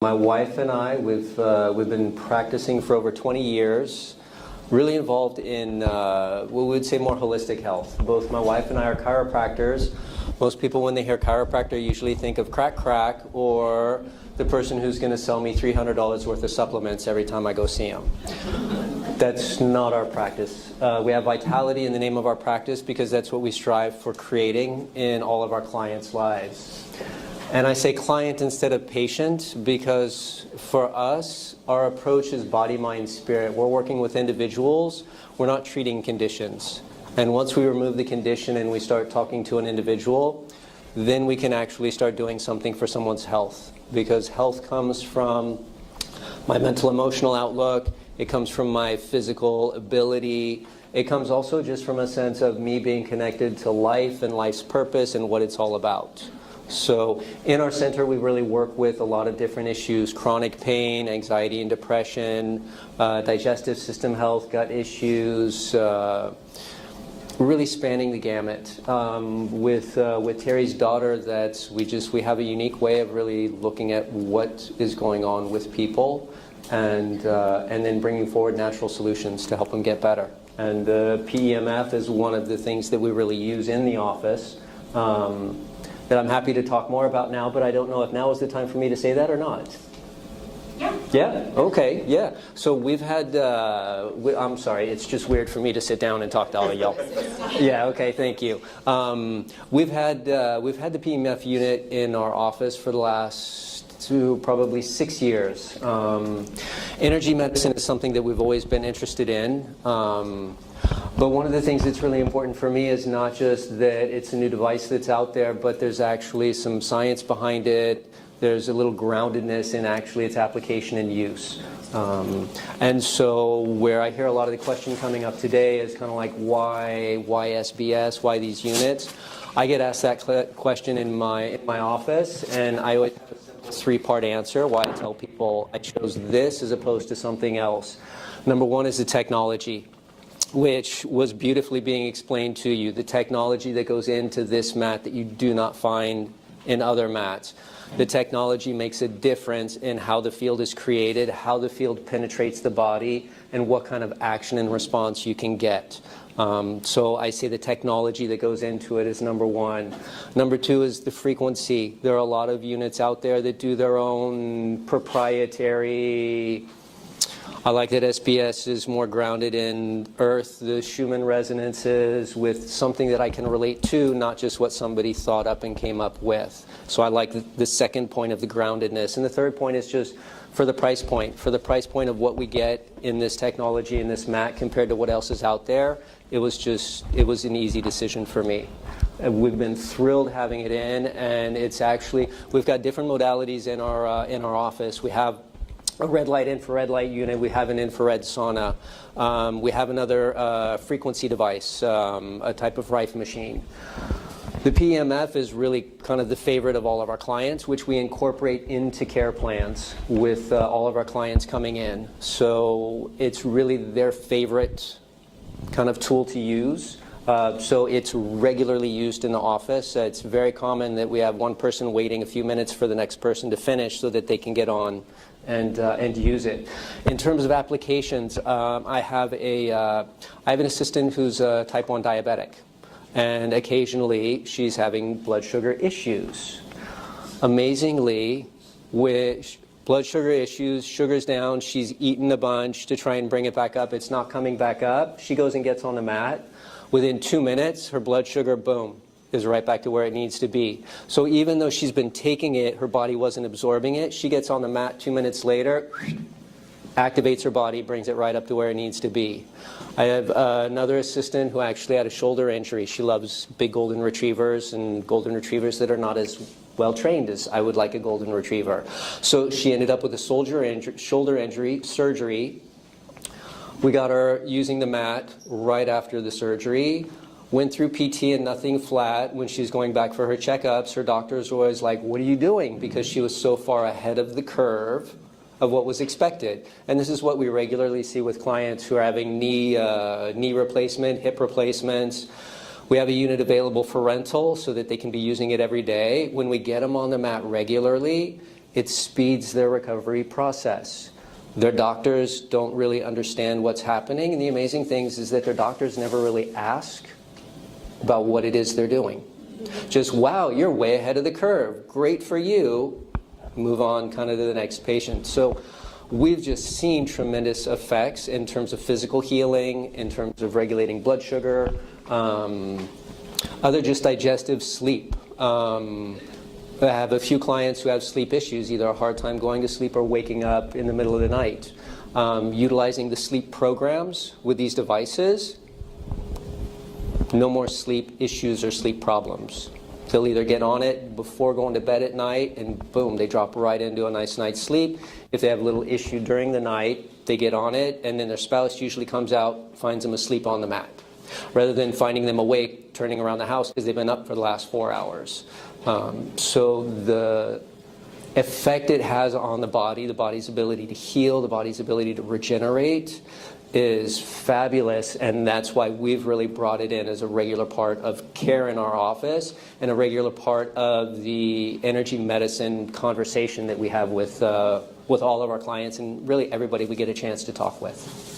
My wife and I, we've been practicing for over 20 years, really involved in what we would say more holistic health. Both my wife and I are chiropractors. Most people, when they hear chiropractor, usually think of crack or the person who's going to sell me $300 worth of supplements every time I go see them. That's not our practice. We have vitality in the name of our practice because that's what we strive for creating in all of our clients' lives. And I say client instead of patient because for us, our approach is body, mind, spirit. We're working with individuals. We're not treating conditions. And once we remove the condition and we start talking to an individual, then we can actually start doing something for someone's health. Because health comes from my mental, emotional outlook. It comes from my physical ability. It comes also just from a sense of me being connected to life and life's purpose and what it's all about. So in our center, we really work with a lot of different issues: chronic pain, anxiety and depression, digestive system health, gut issues, really spanning the gamut. With Terry's daughter, we have a unique way of really looking at what is going on with people and then bringing forward natural solutions to help them get better. And the PEMF is one of the things that we really use in the office. That I'm happy to talk more about now, but I don't know if now is the time for me to say that or not. Yeah. Yeah? Okay, yeah. So we've had, I'm sorry, it's just weird for me to sit down and talk to all of y'all. Yeah, okay, thank you. We've had the PEMF unit in our office for the last probably 6 years. Energy medicine is something that we've always been interested in. But one of the things that's really important for me is not just that it's a new device that's out there, but there's actually some science behind it. There's a little groundedness in actually its application and use. And so where I hear a lot of the question coming up today is kind of like, why SBS, why these units? I get asked that question in my office, and I always have a simple three-part answer why I tell people I chose this as opposed to something else. Number one is the technology, which was beautifully being explained to you. The technology that goes into this mat that you do not find in other mats. The technology makes a difference in how the field is created, how the field penetrates the body, and what kind of action and response you can get. So I say the technology that goes into it is number one. Number two is the frequency. There are a lot of units out there that do their own proprietary. I like that SBS is more grounded in earth, the Schumann resonances, with something that I can relate to, not just what somebody thought up and came up with. So I like the second point of the groundedness. And the third point is just for the price point. For the price point of what we get in this technology, in this mat, compared to what else is out there, it was an easy decision for me. We've been thrilled having it in, and it's actually, we've got different modalities in our office. We have a red light, infrared light unit. We have an infrared sauna. We have another frequency device, a type of Rife machine. The PEMF is really kind of the favorite of all of our clients, which we incorporate into care plans with all of our clients coming in. So it's really their favorite kind of tool to use. So it's regularly used in the office. It's very common that we have one person waiting a few minutes for the next person to finish so that they can get on and use it. In terms of applications, I have an assistant who's a type 1 diabetic, and occasionally she's having blood sugar issues. Amazingly, with blood sugar issues, sugar's down, she's eaten a bunch to try and bring it back up. It's not coming back up. She goes and gets on the mat. Within 2 minutes, her blood sugar, boom, is right back to where it needs to be. So even though she's been taking it, her body wasn't absorbing it, she gets on the mat 2 minutes later, activates her body, brings it right up to where it needs to be. I have another assistant who actually had a shoulder injury. She loves big golden retrievers and golden retrievers that are not as well trained as I would like a golden retriever. So she ended up with a shoulder injury, surgery. We got her using the mat right after the surgery. Went through PT and nothing flat. When she's going back for her checkups, her doctors were always like, "What are you doing?" Because she was so far ahead of the curve of what was expected. And this is what we regularly see with clients who are having knee replacement, hip replacements. We have a unit available for rental so that they can be using it every day. When we get them on the mat regularly, it speeds their recovery process. Their doctors don't really understand what's happening, and the amazing thing is that their doctors never really ask about what it is they're doing. Just, wow, you're way ahead of the curve. Great for you. Move on kind of to the next patient. So we've just seen tremendous effects in terms of physical healing, in terms of regulating blood sugar, other just digestive sleep. I have a few clients who have sleep issues, either a hard time going to sleep or waking up in the middle of the night. Utilizing the sleep programs with these devices, no more sleep issues or sleep problems. They'll either get on it before going to bed at night and boom, they drop right into a nice night's sleep. If they have a little issue during the night, they get on it and then their spouse usually comes out, finds them asleep on the mat, rather than finding them awake, turning around the house because they've been up for the last 4 hours. So the effect it has on the body's ability to heal, the body's ability to regenerate is fabulous, and that's why we've really brought it in as a regular part of care in our office and a regular part of the energy medicine conversation that we have with all of our clients and really everybody we get a chance to talk with.